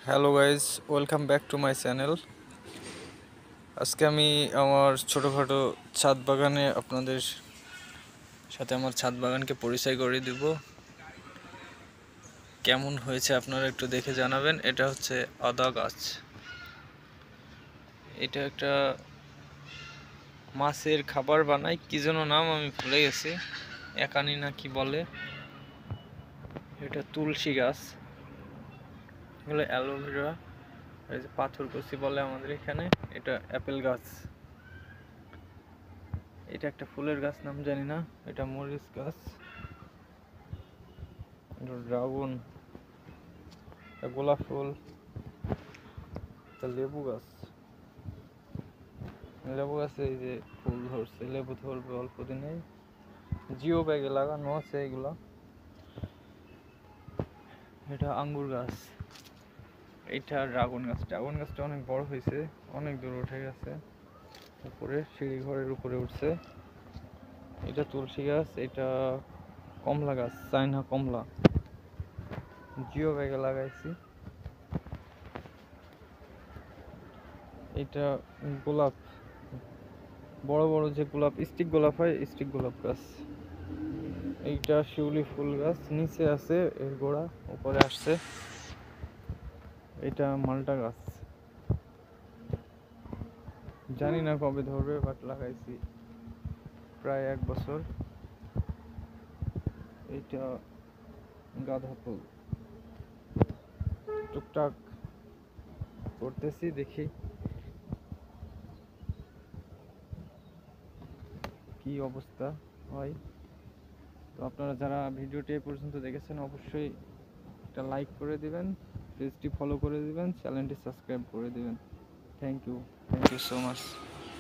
Hello guys, welcome back to my channel. আজকে আমি আমার ছোটোখাটো ছাদ বাগানে আপনাদের সাথে আমার ছাদ বাগানকে পরিচয় করিয়ে দিব। কেমন হয়েছে আপনারা একটু দেখে জানাবেন। এটা হচ্ছে আদা গাছ। এটা একটা মাছের খাবার বানায়, কি যেন নাম আমি ভুলে গেছি, একানি না কি বলে। এটা তুলসী গাছ, এগুলো অ্যালোভেরা, এই যে পাথরকুচি বলে আমাদের এখানে। এটা অ্যাপেল গাছ। এটা একটা ফুলের গাছ, নাম জানি না। এটা মরিচ গাছ, এটা ড্রাগন, এটা গোলাপ ফুল, এটা লেবু গাছ। লেবু গাছে এই যে ফুল ধরছে, লেবু ধরবে অল্প দিনেই। জিও ব্যাগে লাগানো আছে এগুলা। এটা আঙ্গুর গাছ। এটা ড্রাগন গাছ। ড্রাগন গাছটা অনেক বড় হয়েছে, অনেক দূর উঠে গেছে, উপরে সিঁড়ি ঘরের উপরে উঠছে। এটা তুলসী গাছ। এটা কমলা গাছ, চায়না কমলা, জিও ব্যাগে লাগাইছি। এটা গোলাপ, বড় বড় যে গোলাপ, স্টিক গোলাপ হয়, স্টিক গোলাপ গাছ। এইটা শিউলি ফুল গাছ, নিচে আছে এর গোড়া, উপরে আসছে। এটা মালটা গাছ, জানি না কবে ধরবে, বাট লাগাইছি প্রায় 1 বছর। এইটা গাঁদা ফুল, টুকটাক করতেছি, দেখি কি অবস্থা হয়। তো আপনারা যারা ভিডিওটি এ পর্যন্ত দেখেছেন অবশ্যই একটা লাইক করে দিবেন, পেজটি ফলো করে দিবেন, চ্যানেলটি সাবস্ক্রাইব করে দিবেন। Thank you so much.